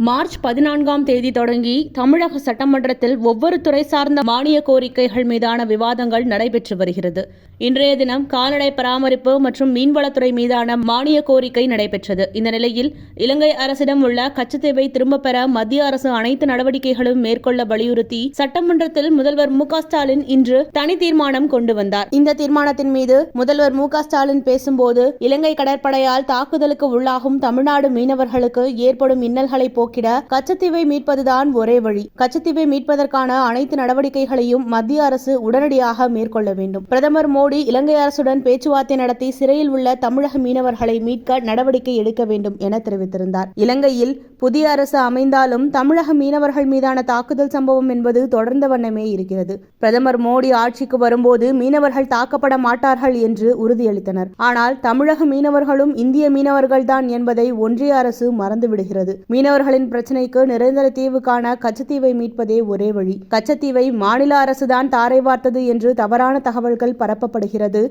March 14ஆம் தேதி தொடங்கி தமிழக சட்டமன்றத்தில் ஒவ்வொரு துறை சார்ந்த மானிய கோரிக்கைகள் மீதான விவாதங்கள் நடைபெற்று வருகிறது. இன்றைய தினம் கால்நடை பராமரிப்பு மற்றும் மீன்வளத்துறை மீதான மானிய கோரிக்கை நடைபெற்றது. இந்த நிலையில் இலங்கை அரசிடம் உள்ள கச்சத்தீவை திரும்பப் பெற மத்திய அரசு அனைத்து நடவடிக்கைகளும் மேற்கொள்ள வலியுறுத்தி சட்டமன்றத்தில் முதல்வர் மு.க.ஸ்டாலின் இன்று தனி தீர்மானம் கொண்டு வந்தார். இந்த தீர்மானத்தின் மீது முதல்வர் மு.க.ஸ்டாலின் பேசும்போது, இலங்கை கடற்படையால் தாக்குதலுக்கு உள்ளாகும் தமிழ்நாடு மீனவர்களுக்கு ஏற்படும் இன்னல்களை போக்கிட கச்சத்தீவை மீட்பதுதான் ஒரே வழி. கச்சத்தீவை மீட்பதற்கான அனைத்து நடவடிக்கைகளையும் மத்திய அரசு உடனடியாக மேற்கொள்ள வேண்டும். பிரதமர் மோடி இலங்கை அரசுடன் பேச்சுவார்த்தை நடத்தி சிறையில் உள்ள தமிழக மீனவர்களை மீட்க நடவடிக்கை எடுக்க வேண்டும் என தெரிவித்திருந்தார். இலங்கையில் புதிய அரசு அமைந்தாலும் தமிழக மீனவர்கள் மீதான தாக்குதல் சம்பவம் என்பது தொடர்ந்த வண்ணமே இருக்கிறது. பிரதமர் மோடி ஆட்சிக்கு வரும்போது மீனவர்கள் தாக்கப்பட மாட்டார்கள் என்று உறுதியளித்தனர். ஆனால் தமிழக மீனவர்களும் இந்திய மீனவர்கள்தான் என்பதை ஒன்றிய அரசு மறந்துவிடுகிறது. மீனவர்களின் பிரச்சனைக்கு நிரந்தர தீர்வு காண கச்சத்தீவை மீட்பதே ஒரே வழி. கச்சத்தீவை மாநில அரசுதான் தாரை வார்த்தது என்று தவறான தகவல்கள் பரப்பப்படுகிறது.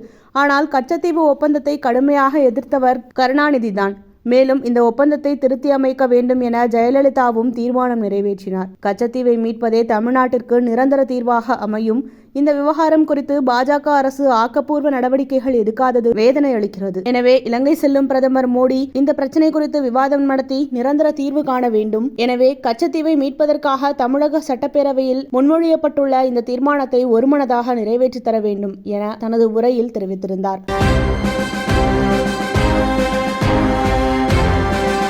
ஆனால் கச்சத்தீவு ஒப்பந்தத்தை கடுமையாக எதிர்த்தவர் கருணாநிதிதான். மேலும் இந்த ஒப்பந்தத்தை திருத்தி அமைக்க வேண்டும் என ஜெயலலிதாவும் தீர்மானம் நிறைவேற்றினார். கச்சத்தீவை மீட்பதே தமிழ்நாட்டிற்கு நிரந்தர தீர்வாக அமையும். இந்த விவகாரம் குறித்து பாஜக அரசு ஆக்கப்பூர்வ நடவடிக்கைகள் எடுக்காதது வேதனை அளிக்கிறது. எனவே இலங்கை செல்லும் பிரதமர் மோடி இந்த பிரச்சனை குறித்து விவாதம் நடத்தி நிரந்தர தீர்வு காண வேண்டும். எனவே கச்சத்தீவை மீட்பதற்காக தமிழக சட்டப்பேரவையில் முன்மொழியப்பட்டுள்ள இந்த தீர்மானத்தை ஒருமனதாக நிறைவேற்றி தர வேண்டும் என தனது உரையில் தெரிவித்திருந்தார்.